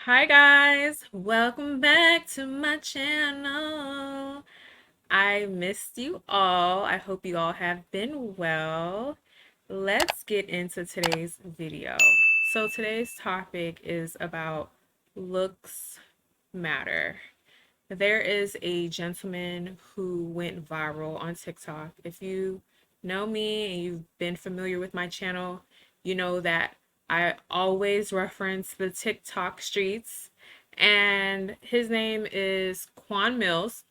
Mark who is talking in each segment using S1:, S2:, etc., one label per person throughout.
S1: Hi guys, welcome back to my channel. I missed you all. I hope you all have been well. Let's get into today's video. So today's topic is about looks matter. There is a gentleman who went viral on TikTok. If you know me and you've been familiar with my channel, you know that I always reference the TikTok streets. And his name is Quan Mills.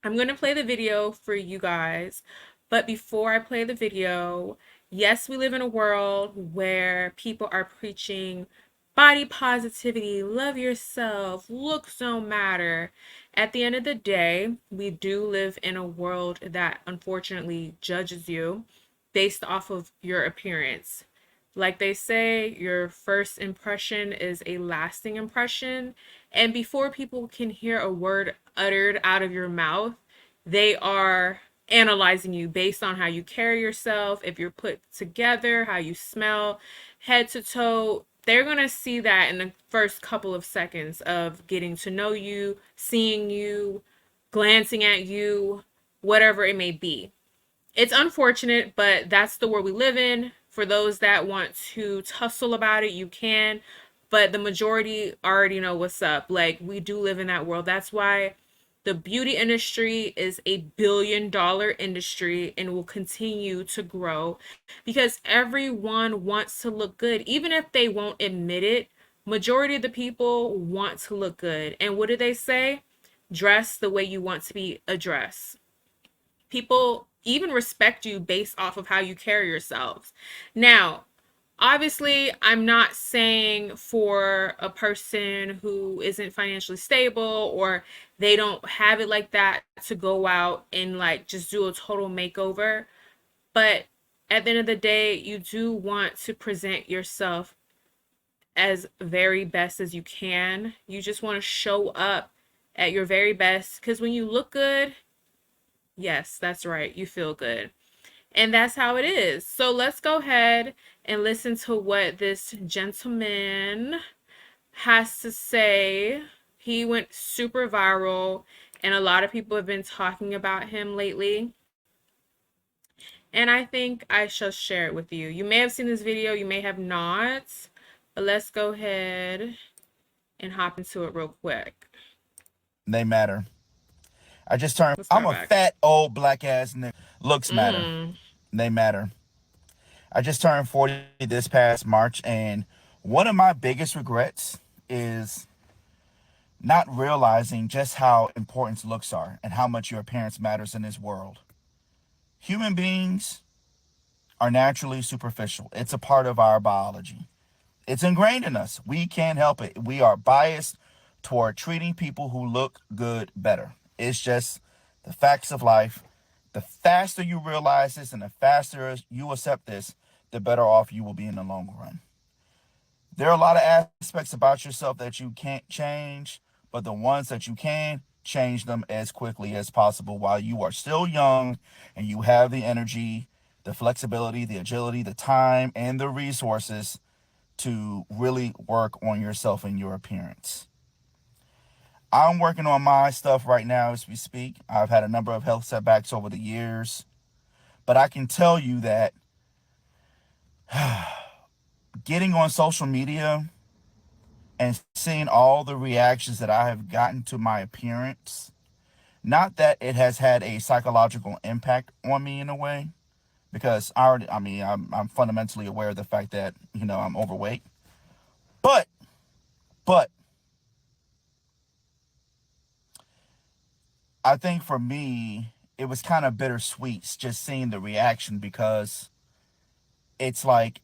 S1: I'm going to play the video for you guys. But before I play the video, yes, we live in a world where people are preaching body positivity, love yourself, looks don't matter. At the end of the day, we do live in a world that unfortunately judges you based off of your appearance. Like they say, your first impression is a lasting impression. And before people can hear a word uttered out of your mouth, they are analyzing you based on how you carry yourself, if you're put together, how you smell, head to toe. They're going to see that in the first couple of seconds of getting to know you, seeing you, glancing at you, whatever it may be. It's unfortunate, but that's the world we live in. For those that want to tussle about it, you can, but the majority already know what's up. Like, we do live in that world. That's why the beauty industry is a $1 billion industry and will continue to grow because everyone wants to look good. Even if they won't admit it, majority of the people want to look good. And what do they say? Dress the way you want to be addressed. People even respect you based off of how you carry yourselves. Now, obviously, I'm not saying for a person who isn't financially stable or they don't have it like that to go out and like just do a total makeover. But at the end of the day, you do want to present yourself as very best as you can. You just want to show up at your very best because when you look good, yes, that's right, you feel good. And that's how it is. So let's go ahead and listen to what this gentleman has to say. He went super viral, and a lot of people have been talking about him lately. And I think I shall share it with you. You may have seen this video, you may have not, but let's go ahead and hop into it real quick.
S2: They matter. I just turned.
S1: Let's
S2: I'm
S1: start
S2: a
S1: back.
S2: fat old black ass nigga. Looks matter.
S1: Mm.
S2: They matter. I just turned 40 this past March, and one of my biggest regrets is not realizing just how important looks are and how much your appearance matters in this world. Human beings are naturally superficial. It's a part of our biology. It's ingrained in us. We can't help it. We are biased toward treating people who look good better. It's just the facts of life. The faster you realize this and the faster you accept this, the better off you will be in the long run. There are a lot of aspects about yourself that you can't change, but the ones that you can, change them as quickly as possible while you are still young and you have the energy, the flexibility, the agility, the time, and the resources to really work on yourself and your appearance. I'm working on my stuff right now as we speak. I've had a number of health setbacks over the years, but I can tell you that getting on social media and seeing all the reactions that I have gotten to my appearance, not that it has had a psychological impact on me in a way, because I'm fundamentally aware of the fact that, I'm overweight. But, but I think for me, it was kind of bittersweet just seeing the reaction because it's like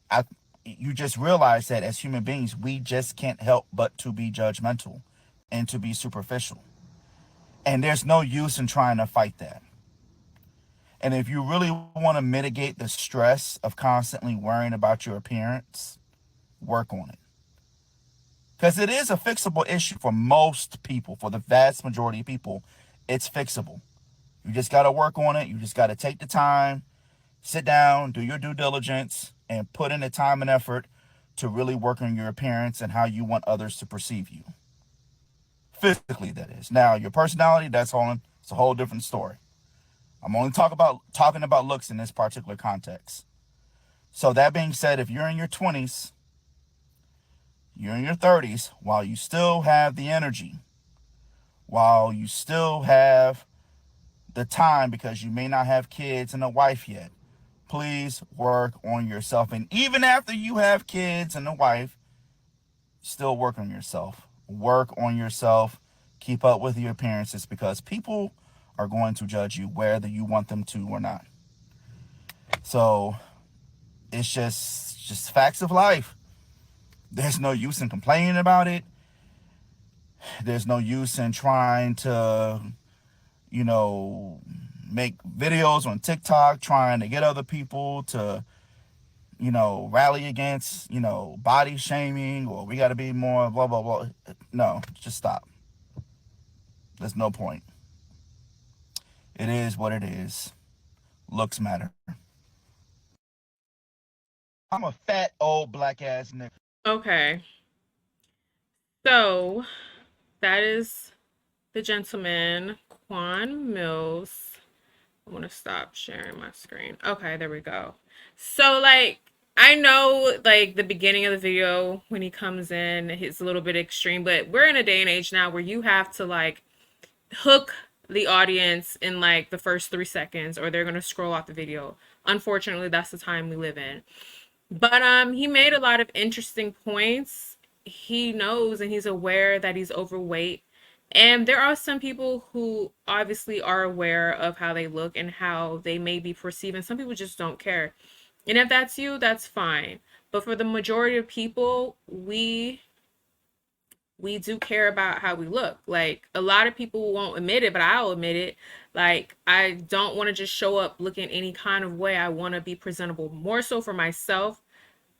S2: you just realize that as human beings, we just can't help but to be judgmental and to be superficial. And there's no use in trying to fight that. And if you really want to mitigate the stress of constantly worrying about your appearance, work on it. Because it is a fixable issue for most people, for the vast majority of people, it's fixable. You just got to work on it. You just got to take the time, sit down, do your due diligence, and put in the time and effort to really work on your appearance and how you want others to perceive you. Physically, that is. Now, your personality, it's a whole different story. I'm only talking about looks in this particular context. So that being said, if you're in your 20s, you're in your 30s, while you still have the energy, while you still have the time because you may not have kids and a wife yet, please work on yourself. And even after you have kids and a wife, still work on yourself. Work on yourself. Keep up with your appearances because people are going to judge you whether you want them to or not. So it's just facts of life. There's no use in complaining about it. There's no use in trying to, you know, make videos on TikTok trying to get other people to, rally against, body shaming or we got to be more blah, blah, blah. No, just stop. There's no point. It is what it is. Looks matter. I'm a fat old black ass nigga.
S1: Okay. So that is the gentleman, Quan Mills. I want to stop sharing my screen. Okay, there we go. So, like, I know, like, the beginning of the video when he comes in, it's a little bit extreme, but we're in a day and age now where you have to, like, hook the audience in, like, the first 3 seconds or they're going to scroll off the video. Unfortunately, that's the time we live in. But he made a lot of interesting points. He knows and he's aware that he's overweight. And there are some people who obviously are aware of how they look and how they may be perceived, and some people just don't care. And if that's you, that's fine. But for the majority of people, we do care about how we look. Like, a lot of people won't admit it, but I'll admit it. Like, I don't want to just show up looking any kind of way. I want to be presentable more so for myself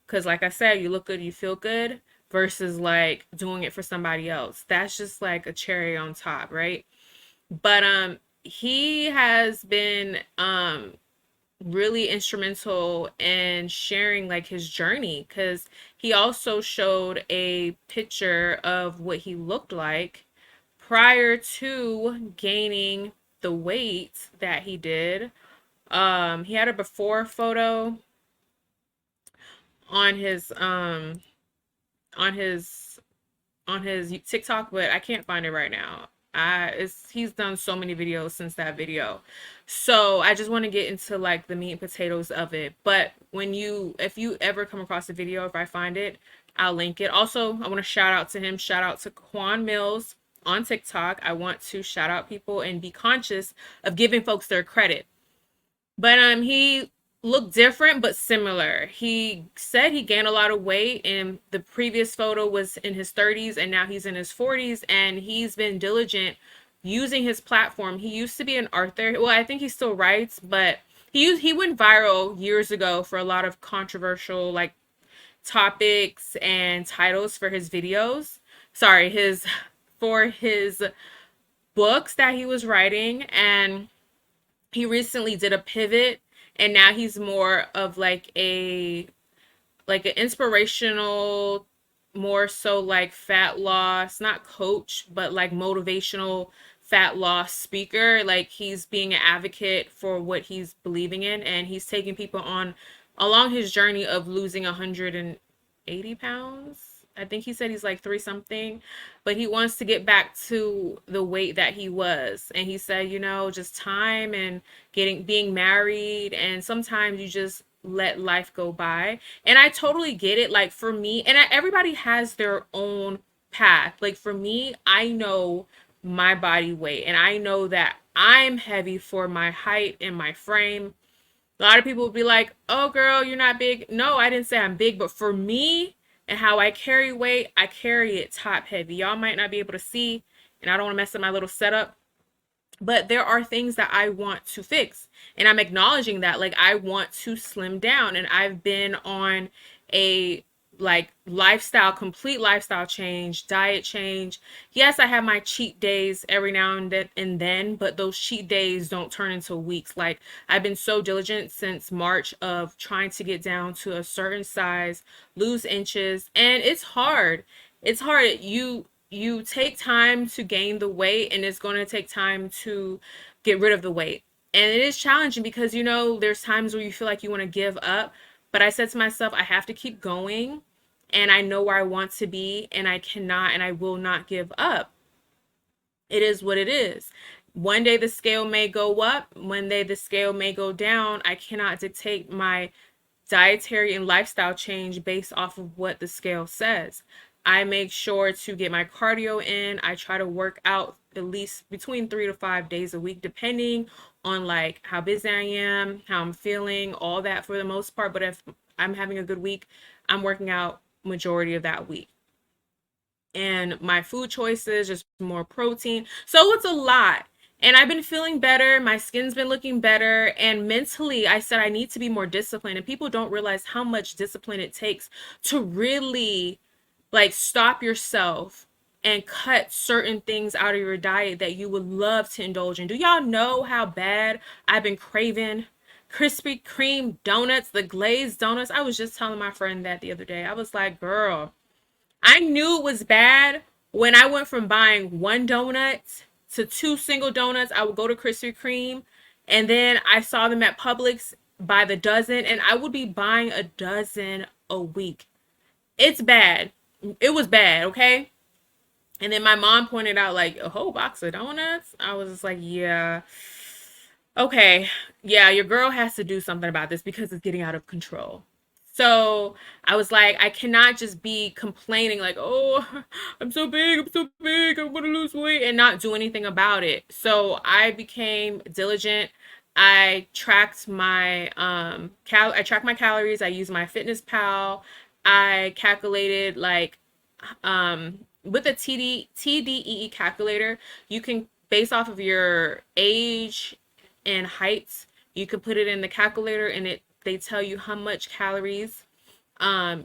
S1: because, like I said, you look good, you feel good, versus like doing it for somebody else. That's just like a cherry on top, right? But he has been really instrumental in sharing like his journey because he also showed a picture of what he looked like prior to gaining the weight that he did. He had a before photo on his on his on his TikTok, but I can't find it right now. He's done so many videos since that video. So I just want to get into like the meat and potatoes of it. But if you ever come across a video, if I find it, I'll link it. Also, I want to shout out to him. Shout out to Quan Mills on TikTok. I want to shout out people and be conscious of giving folks their credit. But he looked different but similar. He said he gained a lot of weight and the previous photo was in his 30s and now he's in his 40s and he's been diligent using his platform. He used to be an author. Well, I think he still writes, but he went viral years ago for a lot of controversial like topics and titles for his videos. Sorry, his for his books that he was writing, and he recently did a pivot and now he's more of like an inspirational, more so like fat loss, not coach, but like motivational fat loss speaker. Like, he's being an advocate for what he's believing in and he's taking people on along his journey of losing 180 pounds. I think he said he's like three something, but he wants to get back to the weight that he was. And he said, just time and being married, and sometimes you just let life go by. And I totally get it. Like, for me, and everybody has their own path. Like, for me, I know my body weight and I know that I'm heavy for my height and my frame. A lot of people would be like, "Oh, girl, you're not big." No, I didn't say I'm big, but for me and how I carry weight, I carry it top heavy. Y'all might not be able to see, and I don't want to mess up my little setup, but there are things that I want to fix. And I'm acknowledging that. Like, I want to slim down, and I've been on a like lifestyle, complete lifestyle change, diet change. Yes, I have my cheat days every now and then, but those cheat days don't turn into weeks. Like I've been so diligent since March of trying to get down to a certain size, lose inches, and it's hard. It's hard. You take time to gain the weight, and it's going to take time to get rid of the weight. And it is challenging because there's times where you feel like you want to give up, but I said to myself, I have to keep going, and I know where I want to be, and I cannot and I will not give up. It is what it is. One day the scale may go up, one day the scale may go down. I cannot dictate my dietary and lifestyle change based off of what the scale says. I make sure to get my cardio in. I try to work out at least between 3 to 5 days a week, depending on like how busy I am, how I'm feeling, all that for the most part. But if I'm having a good week, I'm working out majority of that week. And my food choices, just more protein. So it's a lot. And I've been feeling better. My skin's been looking better. And mentally, I said I need to be more disciplined. And people don't realize how much discipline it takes to really like stop yourself and cut certain things out of your diet that you would love to indulge in. Do y'all know how bad I've been craving Krispy Kreme donuts, the glazed donuts? I was just telling my friend that the other day. I was like, girl, I knew it was bad when I went from buying one donut to two single donuts. I would go to Krispy Kreme, and then I saw them at Publix by the dozen, and I would be buying a dozen a week. It's bad. It was bad, okay? And then my mom pointed out like a whole box of donuts. I was just like, yeah, okay, yeah, your girl has to do something about this because it's getting out of control. So I was like, I cannot just be complaining like, oh, I'm so big, I want to lose weight, and not do anything about it. So I became diligent. I tracked my I tracked my calories. I used my Fitness Pal. I calculated like with a TDEE calculator, you can based off of your age and heights, you can put it in the calculator, and they tell you how much calories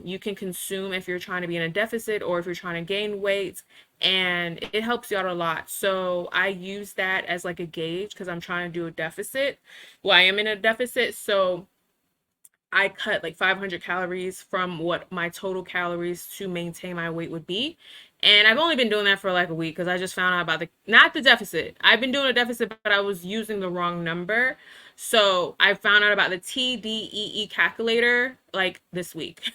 S1: you can consume if you're trying to be in a deficit or if you're trying to gain weight, and it helps you out a lot. So I use that as like a gauge because I'm trying to do a deficit. Well, I am in a deficit, so I cut like 500 calories from what my total calories to maintain my weight would be. And I've only been doing that for like a week because I just found out about not the deficit. I've been doing a deficit, but I was using the wrong number. So I found out about the TDEE calculator like this week.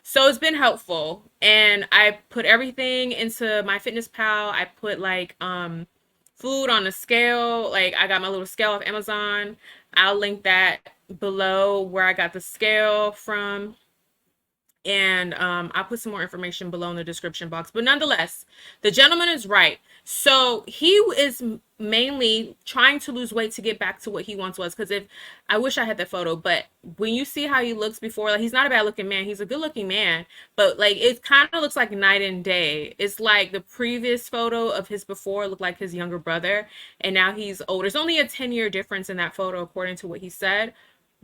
S1: So it's been helpful. And I put everything into my Fitness Pal. I put like food on the scale. Like I got my little scale off Amazon. I'll link that below where I got the scale from. And I'll put some more information below in the description box. But nonetheless, the gentleman is right. So he is mainly trying to lose weight to get back to what he once was. Because if I wish I had that photo, but when you see how he looks before, like he's not a bad looking man. He's a good looking man, but like it kind of looks like night and day. It's like the previous photo of his before looked like his younger brother, and now he's older. There's only a 10-year difference in that photo, according to what he said,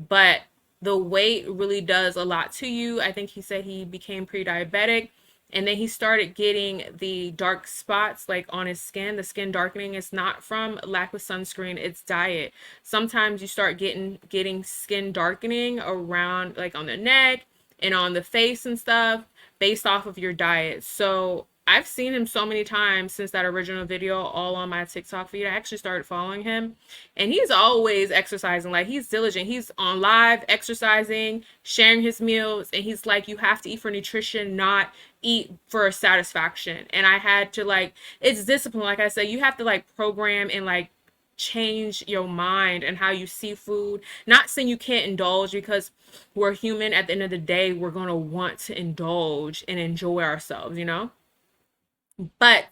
S1: but the weight really does a lot to you. I think he said he became pre-diabetic, and then he started getting the dark spots like on his skin. The skin darkening is not from lack of sunscreen, it's diet. Sometimes you start getting skin darkening around like on the neck and on the face and stuff based off of your diet. So I've seen him so many times since that original video all on my TikTok feed. I actually started following him, and he's always exercising. Like he's diligent. He's on live exercising, sharing his meals, and he's like, you have to eat for nutrition, not eat for satisfaction. And I had to like, it's discipline. Like I said, you have to like program and like change your mind and how you see food. Not saying you can't indulge, because we're human. At the end of the day, we're going to want to indulge and enjoy ourselves, you know? But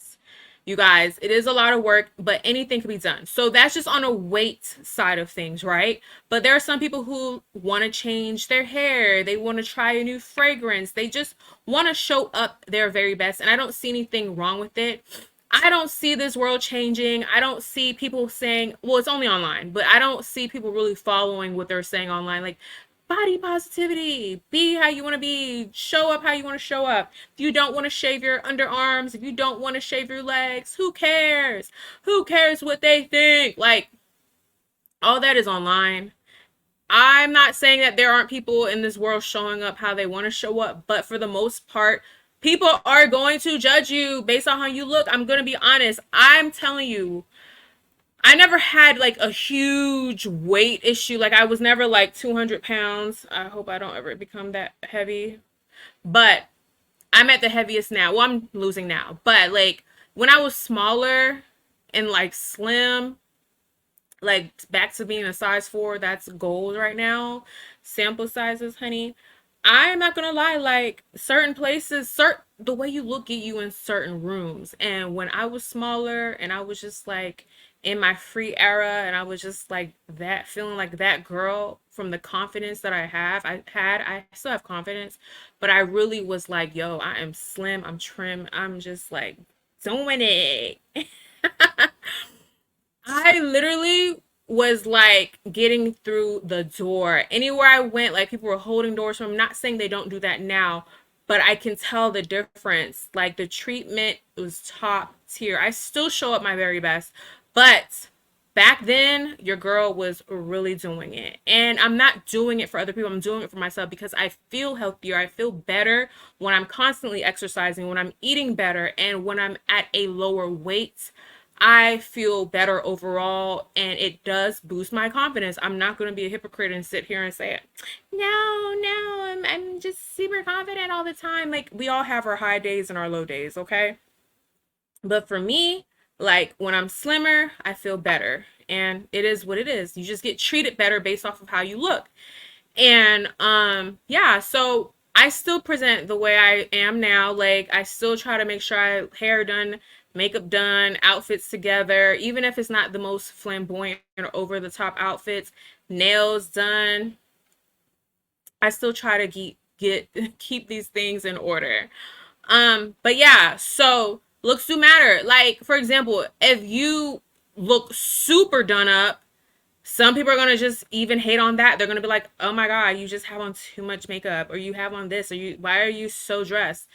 S1: you guys, it is a lot of work, but anything can be done. So that's just on a weight side of things, right? But there are some people who want to change their hair. They want to try a new fragrance. They just want to show up their very best. And I don't see anything wrong with it. I don't see this world changing. I don't see people saying, well, it's only online, but I don't see people really following what they're saying online. Like, body positivity. Be how you want to be. Show up how you want to show up. If you don't want to shave your underarms, if you don't want to shave your legs, who cares? Who cares what they think? Like, all that is online. I'm not saying that there aren't people in this world showing up how they want to show up, but for the most part, people are going to judge you based on how you look. I'm going to be honest. I'm telling you, I never had like a huge weight issue. Like, I was never like 200 pounds. I hope I don't ever become that heavy. But I'm at the heaviest now. Well, I'm losing now. But like, when I was smaller and like slim, like back to being a size 4, that's gold right now. Sample sizes, honey. I'm not gonna lie, like certain places, the way you look at you in certain rooms. And when I was smaller and I was just like in my free era and I was just like that, feeling like that girl from the confidence that I still have confidence, but I really was like, yo, I am slim, I'm trim, I'm just like doing it. I literally was like getting through the door. Anywhere I went, like people were holding doors for me. I'm not saying they don't do that now, but I can tell the difference. Like the treatment was top tier. I still show up my very best, but back then, your girl was really doing it. And I'm not doing it for other people. I'm doing it for myself because I feel healthier. I feel better when I'm constantly exercising, when I'm eating better, and when I'm at a lower weight. I feel better overall, and it does boost my confidence. I'm not going to be a hypocrite and sit here and say, no, no, I'm just super confident all the time. Like, we all have our high days and our low days, okay? But for me, like when I'm slimmer, I feel better. And it is what it is. You just get treated better based off of how you look. And yeah, so I still present the way I am now. Like I still try to make sure I hair done, makeup done, outfits together, even if it's not the most flamboyant or over the top outfits, nails done. I still try to get keep these things in order. But yeah, so looks do matter. Like, for example, if you look super done up, some people are gonna just even hate on that. They're gonna be like, oh my god, you just have on too much makeup, or you have on this, or you why are you so dressed?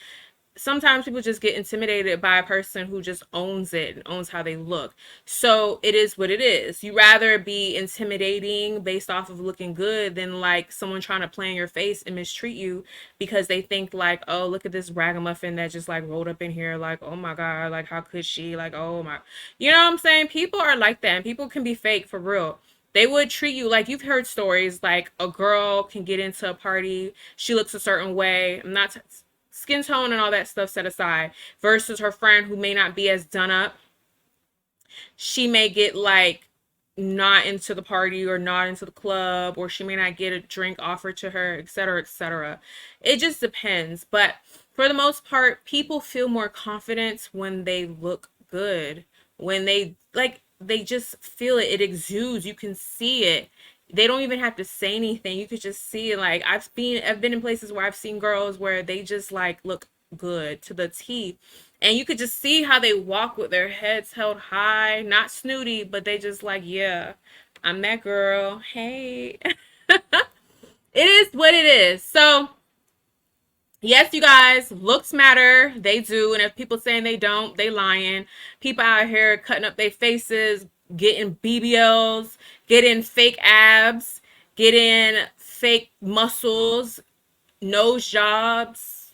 S1: Sometimes people just get intimidated by a person who just owns it and owns how they look. So it is what it is. You rather be intimidating based off of looking good than like someone trying to play in your face and mistreat you because they think like, oh, look at this ragamuffin that just like rolled up in here. Like, oh my God, like how could she? Like, oh my, you know what I'm saying? People are like that, and people can be fake for real. They would treat you like you've heard stories like a girl can get into a party, she looks a certain way. I'm not skin tone and all that stuff set aside, versus her friend who may not be as done up. She may get like not into the party or not into the club, or she may not get a drink offered to her, etc., etc. It just depends. But for the most part, people feel more confidence when they look good. When they like they just feel it. It exudes. You can see it. They don't even have to say anything. You could just see it. Like I've been in places where I've seen girls where they just like look good to the T, and you could just see how they walk with their heads held high, not snooty, but they just like, yeah, I'm that girl. Hey. It is what it is. So, yes, you guys, looks matter. They do. And if people saying they don't, they lying. People out here cutting up their faces, getting BBLs, getting fake abs, getting fake muscles, nose jobs,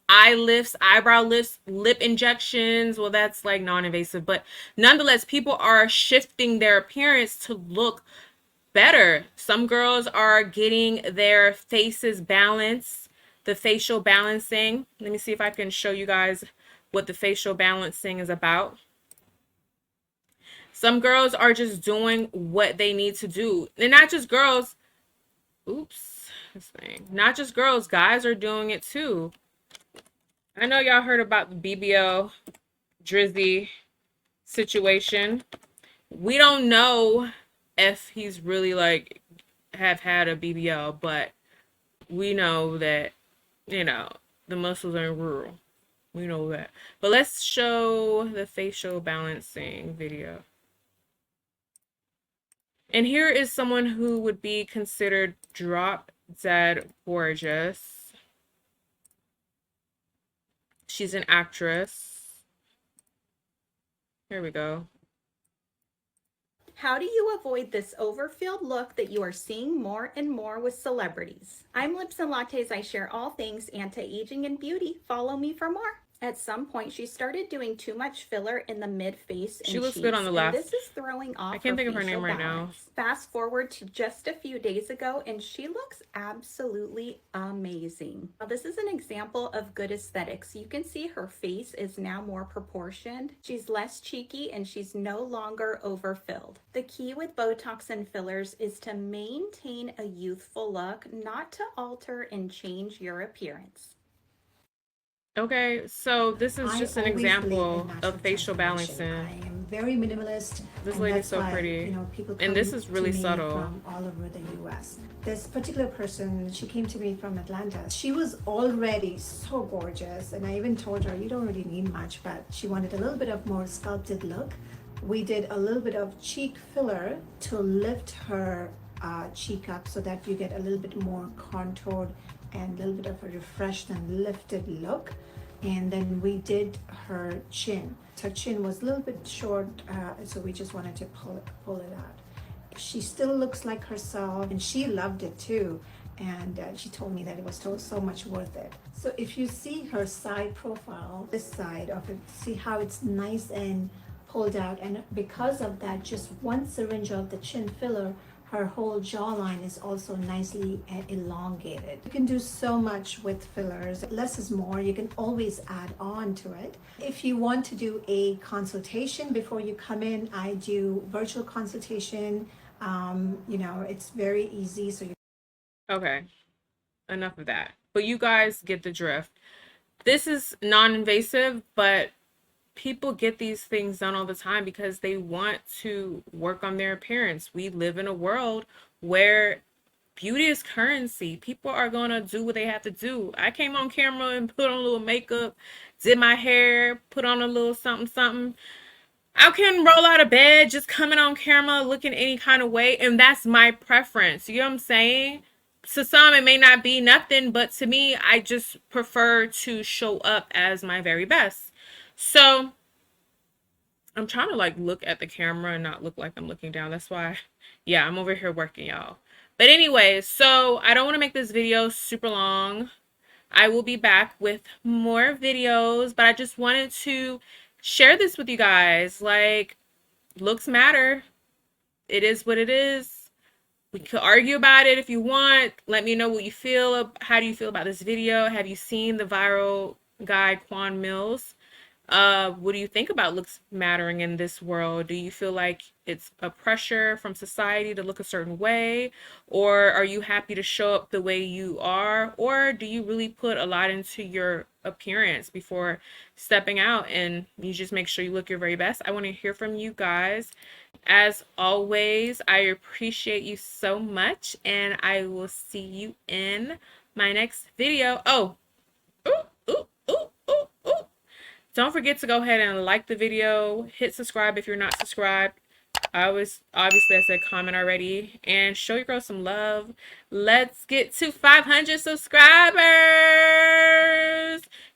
S1: eye lifts, eyebrow lifts, lip injections. Well, that's like non-invasive, but nonetheless, people are shifting their appearance to look better. Some girls are getting their faces balanced, the facial balancing. Let me see if I can show you guys what the facial balancing is about. Some girls are just doing what they need to do. And not just girls. Oops. This thing. Not just girls, guys are doing it too. I know y'all heard about the BBL Drizzy situation. We don't know if he's really like have had a BBL, but we know that, you know, the muscles are rural. We know that. But let's show the facial balancing video. And here is someone who would be considered drop Dead gorgeous. She's an actress. Here we go.
S3: How do you avoid this overfilled look that you are seeing more and more with celebrities? I'm Lips and Lattes. I share all things anti aging and beauty. Follow me for more. At some point, she started doing too much filler in the mid face
S1: She
S3: and
S1: looks good on
S3: cheeks,
S1: the
S3: and this
S1: left.
S3: is throwing
S1: I
S3: off
S1: can't
S3: her
S1: think of her
S3: facial
S1: name right now.
S3: balance. Fast forward to just a few days ago, and she looks absolutely amazing. Now, this is an example of good aesthetics. You can see her face is now more proportioned. She's less cheeky, and she's no longer overfilled. The key with Botox and fillers is to maintain a youthful look, not to alter and change your appearance.
S1: Okay, so this is
S4: I
S1: just an
S4: always believe in
S1: example of
S4: natural
S1: facial
S4: transformation. I
S1: balancing.
S4: am very minimalist,
S1: This
S4: and
S1: lady's
S4: that's
S1: so
S4: why,
S1: pretty.
S4: people
S1: And this
S4: come
S1: is
S4: to
S1: really
S4: me
S1: subtle.
S4: from all over the US. This particular person, she came to me from Atlanta. She was already so gorgeous, and I even told her, you don't really need much, but she wanted a little bit of more sculpted look. We did a little bit of cheek filler to lift her cheek up so that you get a little bit more contoured and a little bit of a refreshed and lifted look. And then we did her chin. Her chin was a little bit short, so we just wanted to pull it out. She still looks like herself, and she loved it too. And she told me that it was so much worth it. So if you see her side profile, this side of it, see how it's nice and pulled out, and because of that, just one syringe of the chin filler, her whole jawline is also nicely elongated. You can do so much with fillers. Less is more. You can always add on to it. If you want to do a consultation before you come in, I do virtual consultation. It's very easy. So you
S1: Okay, enough of that. But you guys get the drift. This is non-invasive, but people get these things done all the time because they want to work on their appearance. We live in a world where beauty is currency. People are gonna do what they have to do. I came on camera and put on a little makeup, did my hair, put on a little something something. I can roll out of bed just coming on camera looking any kind of way, and that's my preference. You know what I'm saying? To some it may not be nothing, but to me I just prefer to show up as my very best. So I'm trying to like look at the camera and not look like I'm looking down. That's why, yeah, I'm over here working, y'all. But anyways, so I don't want to make this video super long. I will be back with more videos, but I just wanted to share this with you guys. Like, looks matter. It is what it is. We could argue about it if you want. Let me know what you feel. How do you feel about this video? Have you seen the viral guy Quan Mills? What do you think about looks mattering in this world? Do you feel like it's a pressure from society to look a certain way? Or are you happy to show up the way you are? Or do you really put a lot into your appearance before stepping out and you just make sure you look your very best? I want to hear from you guys. As always, I appreciate you so much, and I will see you in my next video. Oh, ooh, ooh, ooh, ooh, ooh. Don't forget to go ahead and like the video, hit subscribe if you're not subscribed. Obviously I said comment already, and show your girl some love. Let's get to 500 subscribers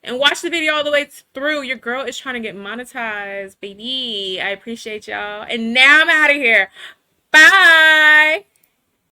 S1: and watch the video all the way through. Your girl is trying to get monetized, baby. I appreciate y'all. And now I'm out of here. Bye.